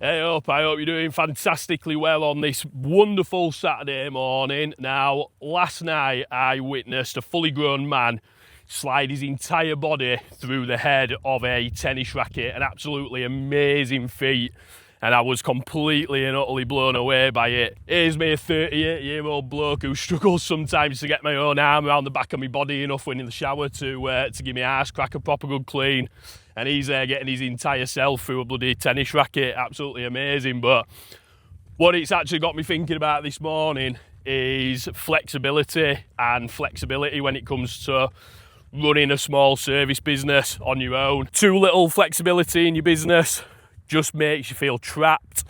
Hey up, I hope you're doing fantastically well on this wonderful Saturday morning. Now, last night I witnessed a fully grown man slide his entire body through the head of a tennis racket, an absolutely amazing feat, and I was completely and utterly blown away by it. Here's me, a 38-year-old bloke who struggles sometimes to get my own arm around the back of my body enough when in the shower to give my arse crack a proper good clean. And he's getting his entire self through a bloody tennis racket. Absolutely amazing. But what it's actually got me thinking about this morning is flexibility when it comes to running a small service business on your own. Too little flexibility in your business just makes you feel trapped,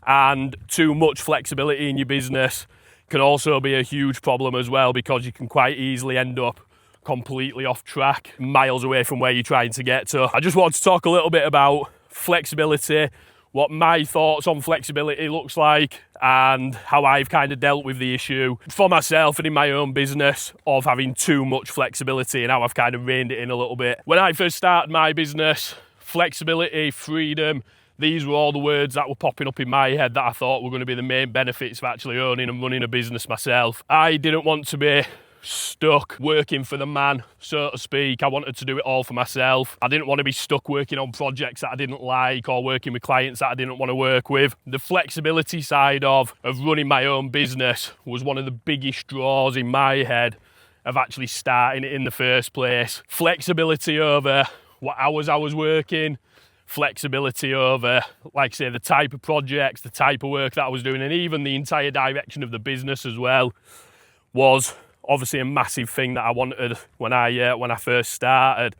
and too much flexibility in your business can also be a huge problem as well, because you can quite easily end up completely off track, miles away from where you're trying to get to. I just want to talk a little bit about flexibility, what my thoughts on flexibility looks like, and how I've kind of dealt with the issue for myself and in my own business of having too much flexibility, and how I've kind of reined it in a little bit. When I first started my business, flexibility, freedom, these were all the words that were popping up in my head that I thought were going to be the main benefits of actually owning and running a business myself. I didn't want to be stuck working for the man, so to speak. I wanted to do it all for myself. I didn't want to be stuck working on projects that I didn't like or working with clients that I didn't want to work with. The flexibility side of running my own business was one of the biggest draws in my head of actually starting it in the first place. Flexibility over what hours I was working, flexibility over, like I say, the type of projects, the type of work that I was doing, and even the entire direction of the business as well was obviously a massive thing that I wanted when I first started.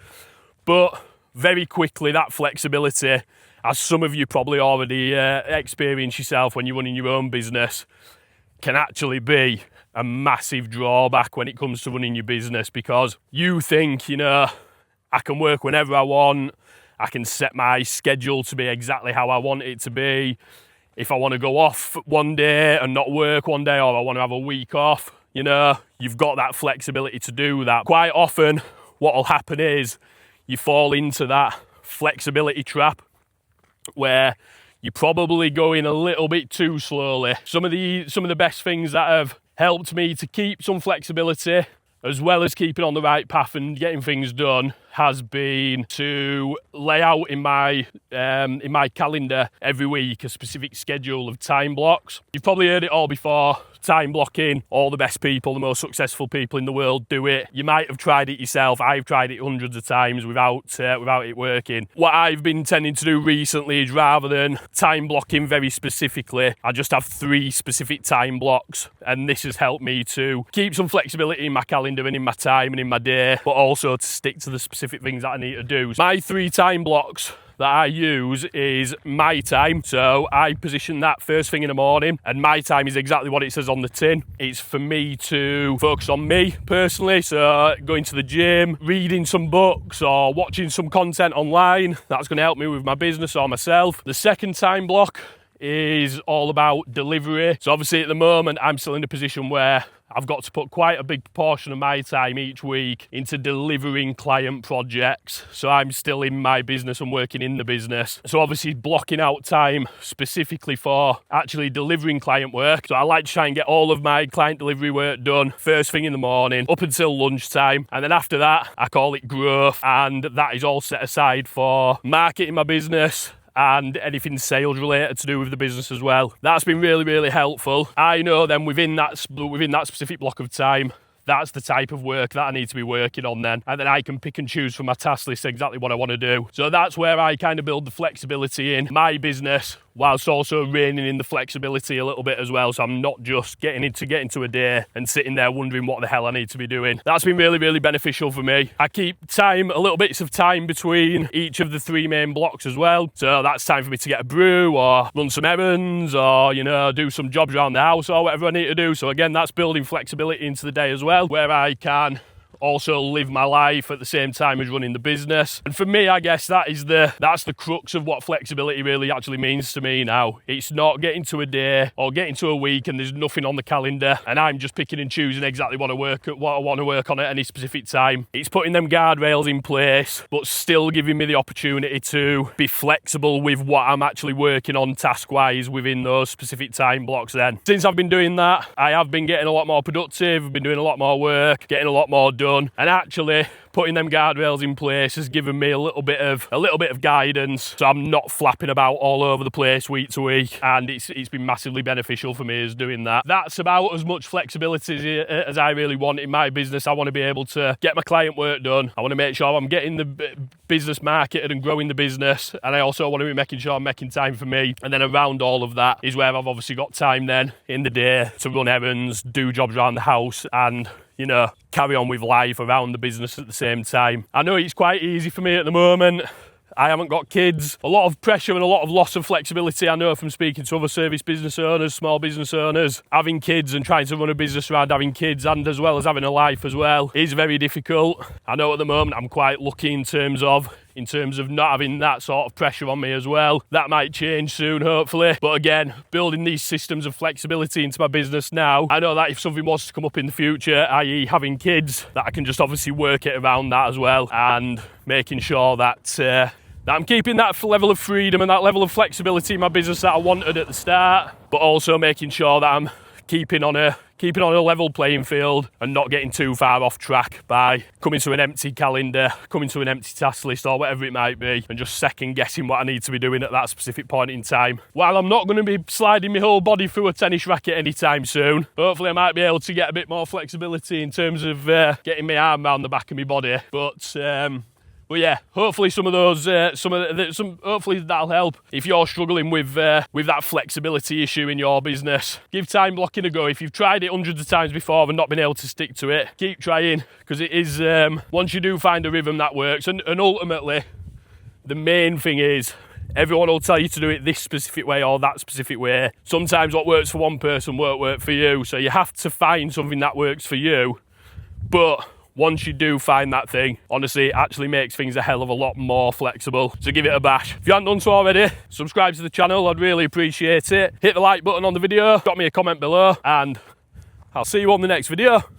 But very quickly, that flexibility, as some of you probably already experience yourself when you're running your own business, can actually be a massive drawback when it comes to running your business, because you think, I can work whenever I want, I can set my schedule to be exactly how I want it to be. If I want to go off one day and not work one day, or I want to have a week off, you've got that flexibility to do that. Quite often, what will happen is you fall into that flexibility trap where you're probably going a little bit too slowly. Some of the best things that have helped me to keep some flexibility, as well as keeping on the right path and getting things done, has been to lay out in my calendar every week a specific schedule of time blocks. You've probably heard it all before. Time blocking, all the best people, the most successful people in the world do it. You might have tried it yourself. I've tried it hundreds of times without it working. What I've been tending to do recently is, rather than time blocking very specifically, I just have 3 specific time blocks, and this has helped me to keep some flexibility in my calendar and in my time and in my day, but also to stick to the specific things that I need to do. My 3 time blocks that I use is my time. So I position that first thing in the morning, and my time is exactly what it says on the tin. It's for me to focus on me personally, so going to the gym, reading some books or watching some content online. That's going to help me with my business or myself. The second time block is all about delivery. So obviously at the moment I'm still in a position where I've got to put quite a big proportion of my time each week into delivering client projects. So I'm still in my business and working in the business. So obviously blocking out time specifically for actually delivering client work. So I like to try and get all of my client delivery work done first thing in the morning up until lunchtime. And then after that, I call it growth. And that is all set aside for marketing my business and anything sales related to do with the business as well. That's been really, really helpful. I know then within that specific block of time, that's the type of work that I need to be working on then. And then I can pick and choose from my task list exactly what I want to do. So that's where I kind of build the flexibility in my business, whilst also reining in the flexibility a little bit as well. So I'm not just getting into a day and sitting there wondering what the hell I need to be doing. That's been really, really beneficial for me. I keep little bits of time between each of the 3 main blocks as well. So that's time for me to get a brew or run some errands or, do some jobs around the house or whatever I need to do. So again, that's building flexibility into the day as well, where I can also live my life at the same time as running the business. And for me, I guess that's the crux of what flexibility really actually means to me now. It's not getting to a day or getting to a week and there's nothing on the calendar and I'm just picking and choosing exactly what I want to work on at any specific time. It's putting them guardrails in place, but still giving me the opportunity to be flexible with what I'm actually working on task-wise within those specific time blocks then. Since I've been doing that, I have been getting a lot more productive, I've been doing a lot more work, getting a lot more done, and actually putting them guardrails in place has given me a little bit of guidance, so I'm not flapping about all over the place week to week, and it's been massively beneficial for me as doing that. That's about as much flexibility as I really want in my business. I want to be able to get my client work done. I want to make sure I'm getting the business marketed and growing the business, and I also want to be making sure I'm making time for me. And then around all of that is where I've obviously got time then in the day to run errands, do jobs around the house, and carry on with life around the business at the same time. I know it's quite easy for me at the moment. I haven't got kids. A lot of pressure and a lot of loss of flexibility I know from speaking to other service business owners, small business owners. Having kids and trying to run a business around having kids and as well as having a life as well is very difficult. I know at the moment I'm quite lucky in terms of not having that sort of pressure on me as well. That might change soon, hopefully. But again, building these systems of flexibility into my business now, I know that if something was to come up in the future, i.e. having kids, that I can just obviously work it around that as well, and making sure that I'm keeping that level of freedom and that level of flexibility in my business that I wanted at the start, but also making sure that I'm keeping on a level playing field and not getting too far off track by coming to an empty calendar, coming to an empty task list or whatever it might be, and just second guessing what I need to be doing at that specific point in time. While I'm not going to be sliding my whole body through a tennis racket anytime soon, hopefully I might be able to get a bit more flexibility in terms of getting my arm around the back of my body. But yeah, hopefully hopefully that'll help. If you're struggling with that flexibility issue in your business, give time blocking a go. If you've tried it hundreds of times before and not been able to stick to it, keep trying, because it is, once you do find a rhythm that works, and ultimately, the main thing is, everyone will tell you to do it this specific way or that specific way. Sometimes what works for one person won't work for you, so you have to find something that works for you. But once you do find that thing, honestly, it actually makes things a hell of a lot more flexible. So give it a bash. If you haven't done so already, subscribe to the channel. I'd really appreciate it. Hit the like button on the video, drop me a comment below, and I'll see you on the next video.